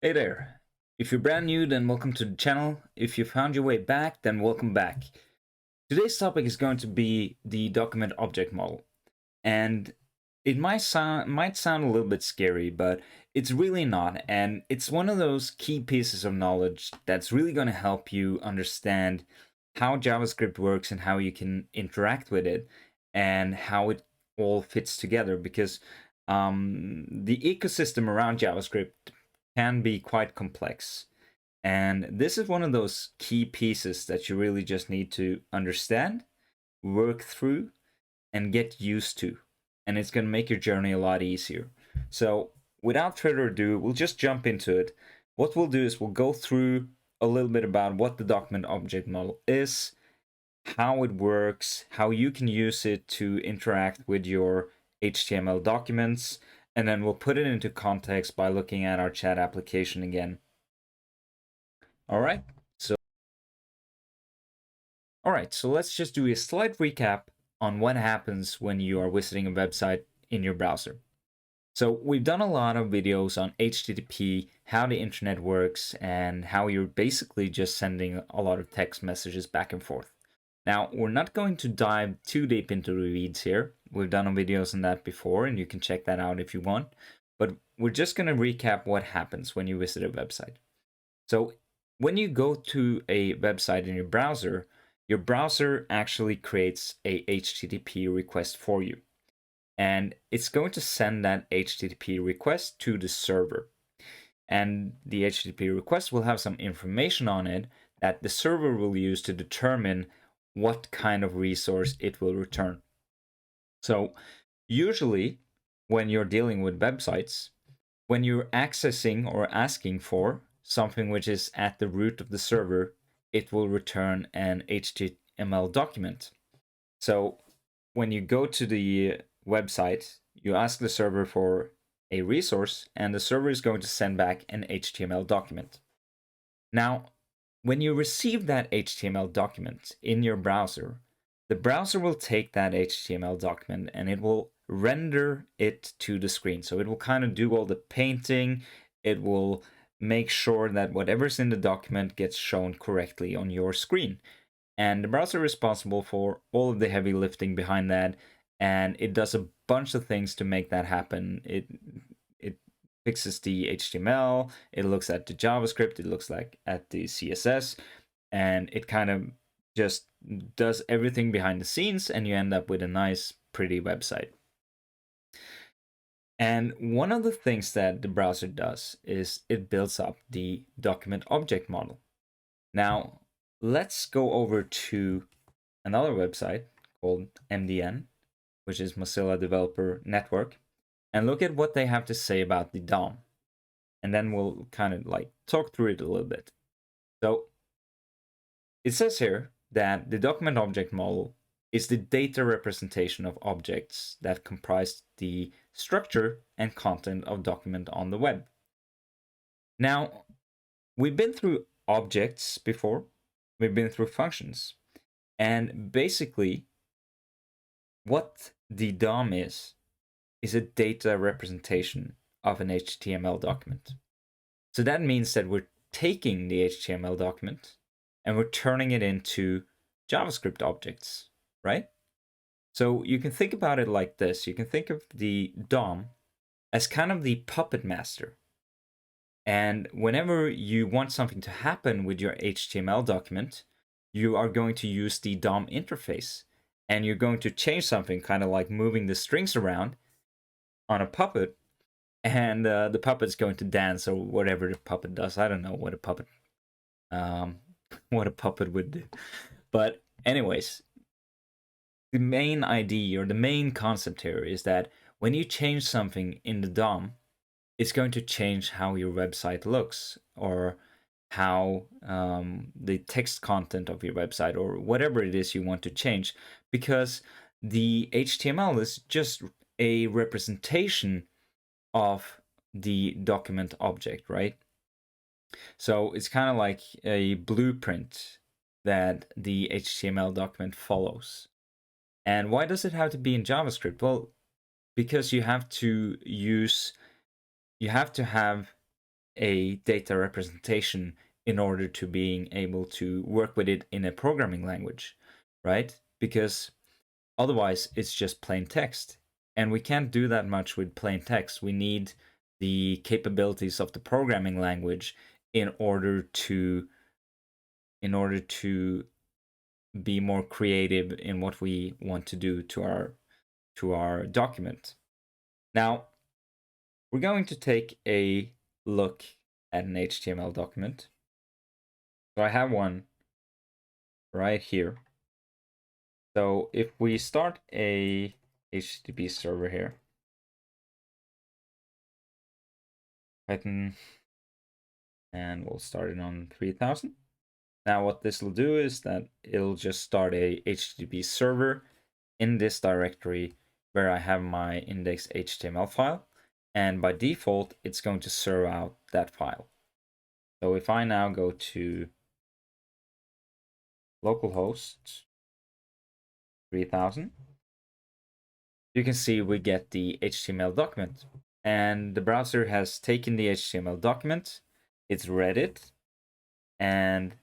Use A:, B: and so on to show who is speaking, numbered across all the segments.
A: Hey there. If you're brand new, then welcome to the channel. If you found your way back, then welcome back. Today's topic is going to be the document object model. And it might sound a little bit scary, but it's really not. And it's one of those key pieces of knowledge that's really going to help you understand how JavaScript works and how you can interact with it and how it all fits together. Because the ecosystem around JavaScript can be quite complex. And this is one of those key pieces that you really just need to understand, work through, and get used to. And it's going to make your journey a lot easier. So, without further ado, we'll just jump into it. What we'll do is we'll go through a little bit about what the document object model is, how it works, how you can use it to interact with your HTML documents, and then we'll put it into context by looking at our chat application again. All right. So let's just do a slight recap on what happens when you are visiting a website in your browser. So we've done a lot of videos on HTTP, how the internet works, and how you're basically just sending a lot of text messages back and forth. Now, we're not going to dive too deep into the weeds here. We've done videos on that before, and you can check that out if you want. But we're just going to recap what happens when you visit a website. So when you go to a website in your browser actually creates a HTTP request for you. And it's going to send that HTTP request to the server. And the HTTP request will have some information on it that the server will use to determine what kind of resource it will return. So usually when you're dealing with websites, when you're accessing or asking for something which is at the root of the server, it will return an HTML document. So when you go to the website, you ask the server for a resource, and the server is going to send back an HTML document. Now, when you receive that HTML document in your browser, the browser will take that HTML document and it will render it to the screen. So it will kind of do all the painting. It will make sure that whatever's in the document gets shown correctly on your screen. And the browser is responsible for all of the heavy lifting behind that. And it does a bunch of things to make that happen. It fixes the HTML, it looks at the JavaScript, it looks like at the CSS, and it kind of just does everything behind the scenes, and you end up with a nice, pretty website. And one of the things that the browser does is it builds up the document object model. Now, let's go over to another website called MDN, which is Mozilla Developer Network, and look at what they have to say about the DOM. And then we'll kind of like talk through it a little bit. So it says here that the document object model is the data representation of objects that comprise the structure and content of document on the web. Now, we've been through objects before, we've been through functions, and basically what the DOM is a data representation of an HTML document. So that means that we're taking the HTML document and we're turning it into JavaScript objects, right? So you can think about it like this. You can think of the DOM as kind of the puppet master. And whenever you want something to happen with your HTML document, you are going to use the DOM interface. And you're going to change something, kind of like moving the strings around on a puppet, and the puppet's going to dance or whatever the puppet does. I don't know what a puppet would do. But anyways, the main idea or the main concept here is that when you change something in the DOM, it's going to change how your website looks, or how the text content of your website, or whatever it is you want to change, because the HTML is just a representation of the document object, right? So it's kind of like a blueprint that the HTML document follows. And why does it have to be in JavaScript? Well, because you have to have a data representation in order to being able to work with it in a programming language, right? Because otherwise it's just plain text. And we can't do that much with plain text. We need the capabilities of the programming language in order to be more creative in what we want to do to our document. Now, we're going to take a look at an HTML document. So I have one right here. So if we start a HTTP server here, Python, and we'll start it on 3000. Now what this will do is that it'll just start a HTTP server in this directory where I have my index.html file. And by default, it's going to serve out that file. So if I now go to localhost 3000, you can see we get the HTML document. And the browser has taken the HTML document, it's read it, and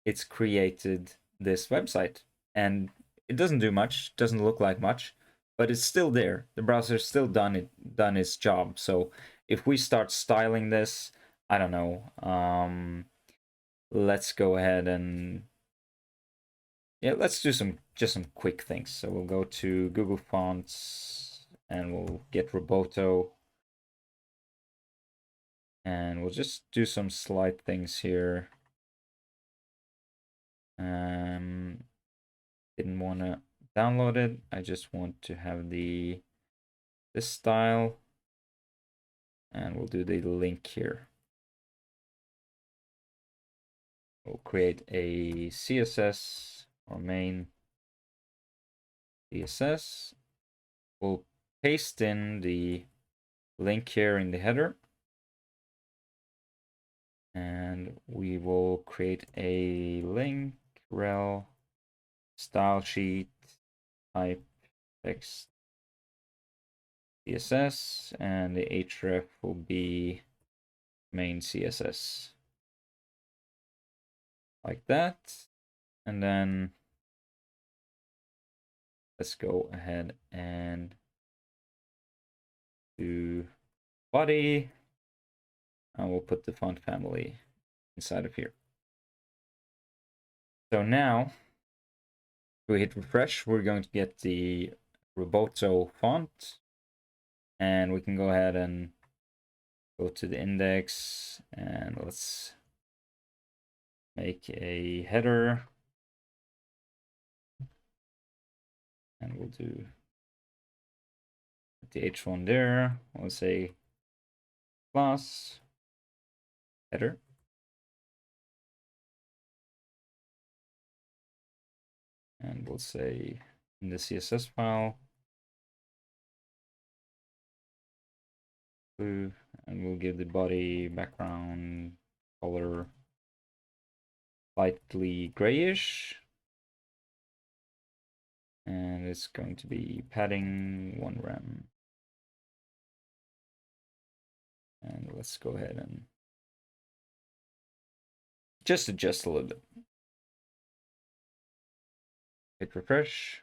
A: it's created this website. And it doesn't do much, doesn't look like much, but it's still there. The browser's still done its job. So if we start styling this, I don't know, let's go ahead and let's do just some quick things. So we'll go to Google Fonts and we'll get Roboto, and we'll just do some slight things here. Didn't want to download it. I just want to have this style, and we'll do the link here. We'll create a CSS or main CSS. We'll paste in the link here in the header, and we will create a link rel style sheet type text CSS, and the href will be main CSS, like that. And then let's go ahead and do body, and we'll put the font family inside of here. So now, if we hit refresh, we're going to get the Roboto font, and we can go ahead and go to the index, and let's make a header, and we'll do the H1 there. We'll say class header, and we'll say in the CSS file blue, and we'll give the body background color lightly grayish, and it's going to be padding 1 rem. And let's go ahead and just adjust a little bit. Hit refresh.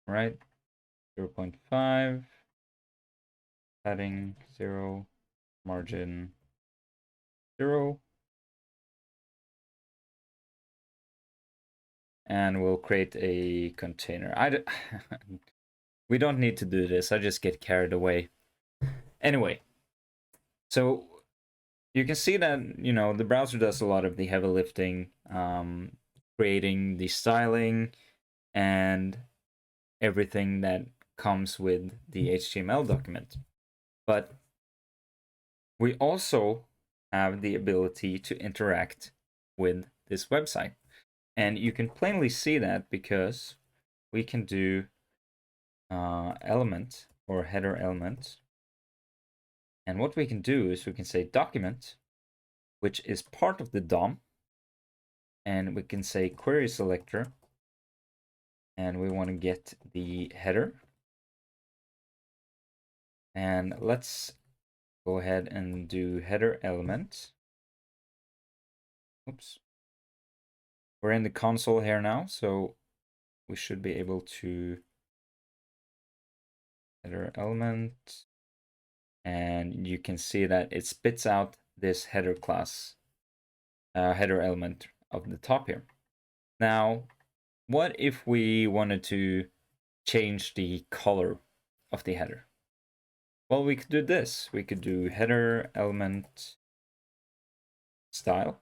A: Right, 0.5, padding 0, margin 0. And we'll create a container. We don't need to do this. I just get carried away. Anyway, so you can see that, you know, the browser does a lot of the heavy lifting, creating the styling and everything that comes with the HTML document. But we also have the ability to interact with this website. And you can plainly see that because we can do element or header element. And what we can do is we can say document, which is part of the DOM. And we can say query selector. And we want to get the header. And let's go ahead and do header element. Oops. We're in the console here now, so we should be able to header element, and you can see that it spits out this header class, header element of the top here. Now, what if we wanted to change the color of the header? Well, we could do this. We could do header element style,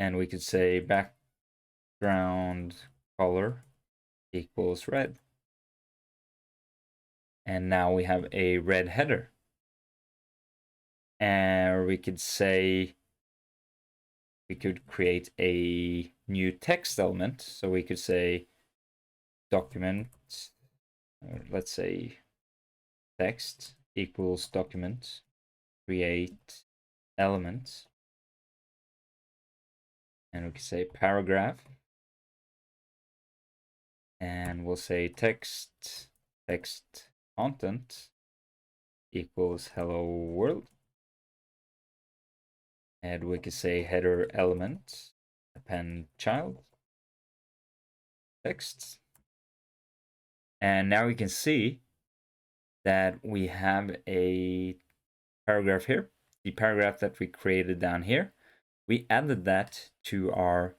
A: and we could say background color equals red. And now we have a red header. And we could say, we could create a new text element. So we could say document, let's say text equals document, create element. And we can say paragraph. And we'll say text content equals hello world. And we could say header element append child text. And now we can see that we have a paragraph here, the paragraph that we created down here. We added that to our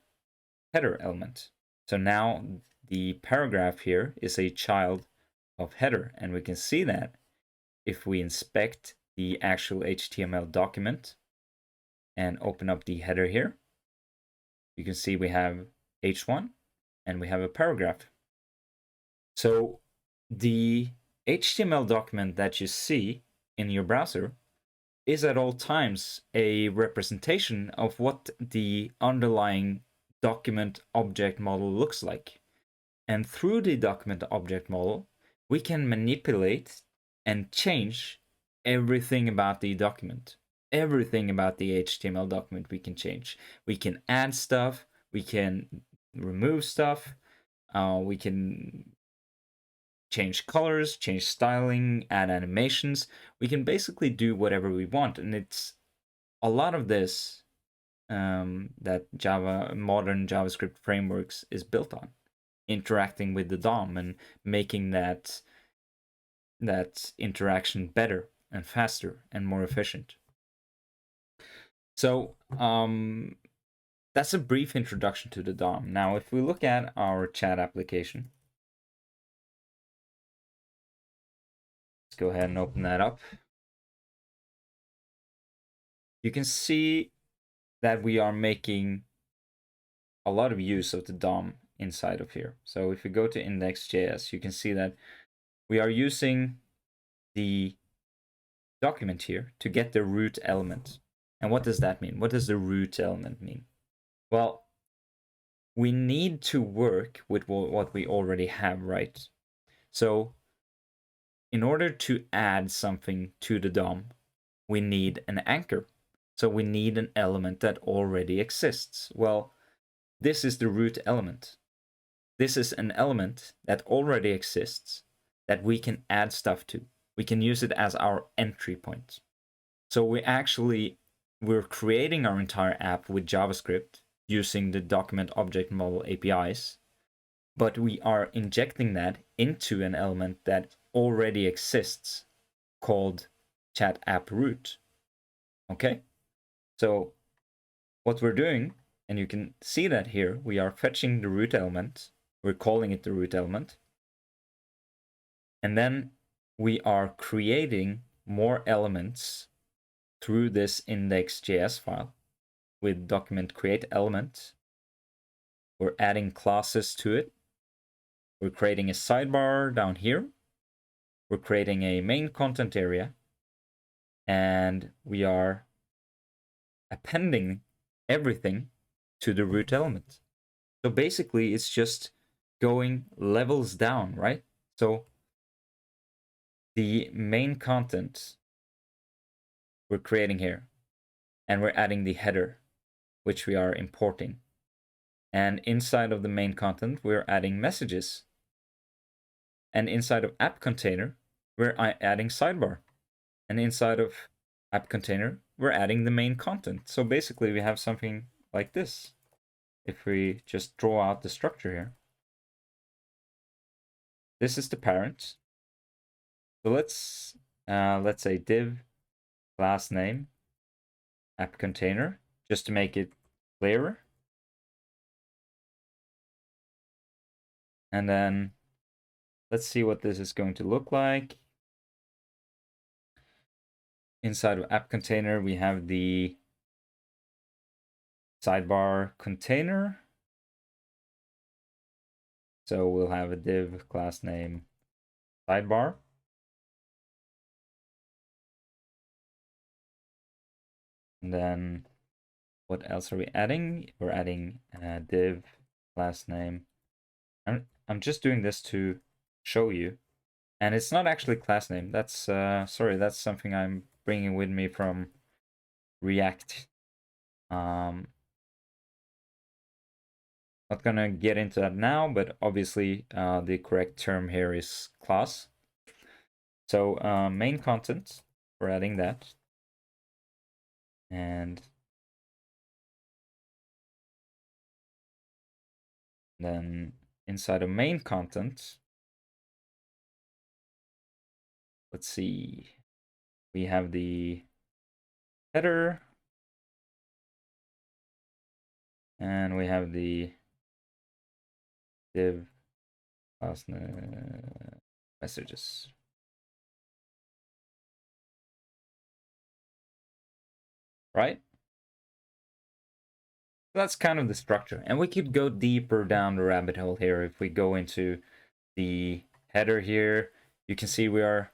A: header element. So now the paragraph here is a child of header, and we can see that if we inspect the actual HTML document and open up the header here, you can see we have h1 and we have a paragraph. So the HTML document that you see in your browser is at all times a representation of what the underlying document object model looks like. And through the document object model, we can manipulate and change everything about the document. Everything about the HTML document we can change. We can add stuff, we can remove stuff, we can change colors, change styling, add animations. We can basically do whatever we want. And it's a lot of this that modern JavaScript frameworks is built on, interacting with the DOM and making that interaction better and faster and more efficient. So that's a brief introduction to the DOM. Now, if we look at our chat application, let's go ahead and open that up. You can see that we are making a lot of use of the DOM inside of here. So if we go to index.js, you can see that we are using the document here to get the root element. And what does that mean? What does the root element mean? Well, we need to work with what we already have, right? So in order to add something to the DOM, we need an anchor. So we need an element that already exists. Well, this is the root element. This is an element that already exists that we can add stuff to. We can use it as our entry point. So we're creating our entire app with JavaScript using the document object model APIs, but we are injecting that into an element that already exists called chat app root. Okay? So what we're doing, and you can see that here, we are fetching the root element. We're calling it the root element. And then we are creating more elements through this index.js file with document create element. We're adding classes to it. We're creating a sidebar down here. We're creating a main content area. And we are appending everything to the root element. So basically, it's just going levels down, right? So the main content we're creating here, and we're adding the header, which we are importing. And inside of the main content, we're adding messages. And inside of app container, we're adding sidebar. And inside of app container, we're adding the main content. So basically we have something like this. If we just draw out the structure here, this is the parent. So let's say div class name app container, just to make it clearer. And then let's see what this is going to look like. Inside of app container, we have the sidebar container. So we'll have a div class name sidebar. And then what else are we adding? We're adding a div class name. I'm just doing this to show you. And it's not actually class name. That's sorry, that's something I'm bringing with me from React. Not gonna get into that now, but obviously the correct term here is class. So main content, we're adding that. And then inside of main content, let's see, we have the header, and we have the div class messages. Right? That's kind of the structure. And we could go deeper down the rabbit hole here. If we go into the header here, you can see we're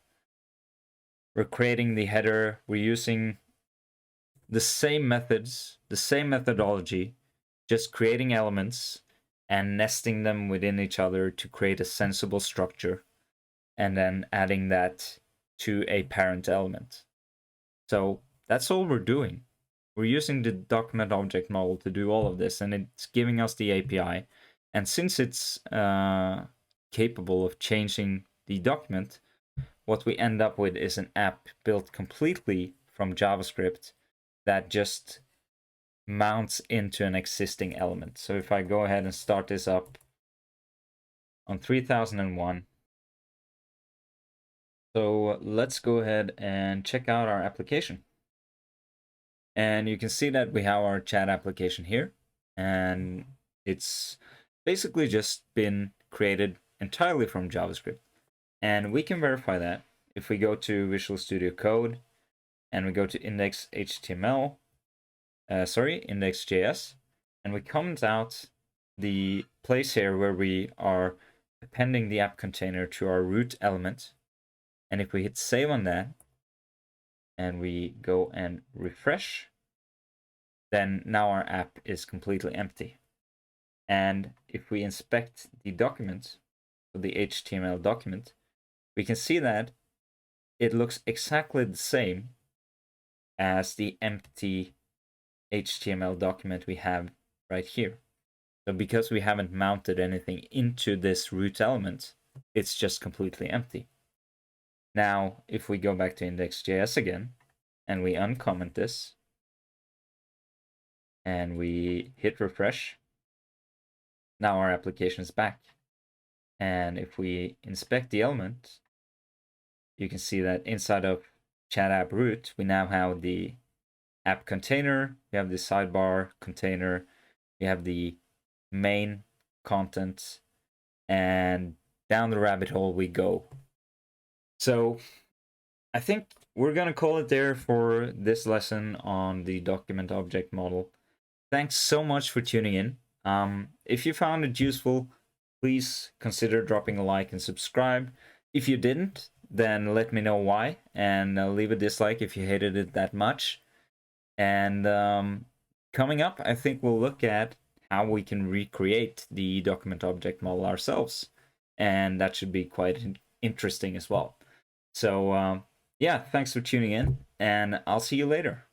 A: creating the header. We're using the same methods, the same methodology, just creating elements and nesting them within each other to create a sensible structure, and then adding that to a parent element. So that's all we're doing. We're using the document object model to do all of this, and it's giving us the API. And since it's capable of changing the document, what we end up with is an app built completely from JavaScript that just mounts into an existing element. So if I go ahead and start this up on 3001, so let's go ahead and check out our application. And you can see that we have our chat application here, and it's basically just been created entirely from JavaScript. And we can verify that if we go to Visual Studio Code and we go to index.html, index.js, and we comment out the place here where we are appending the app container to our root element. And if we hit save on that, and we go and refresh, then now our app is completely empty. And if we inspect the document, so the HTML document, we can see that it looks exactly the same as the empty HTML document we have right here. So because we haven't mounted anything into this root element, it's just completely empty. Now, if we go back to index.js again, and we uncomment this, and we hit refresh, now our application is back. And if we inspect the element, you can see that inside of chat app root, we now have the app container, we have the sidebar container, we have the main content, and down the rabbit hole we go. So I think we're gonna call it there for this lesson on the document object model. Thanks so much for tuning in. If you found it useful, please consider dropping a like and subscribe. If you didn't, then let me know why, and leave a dislike if you hated it that much. And coming up, I think we'll look at how we can recreate the document object model ourselves, and that should be quite interesting as well. So yeah, thanks for tuning in, and I'll see you later.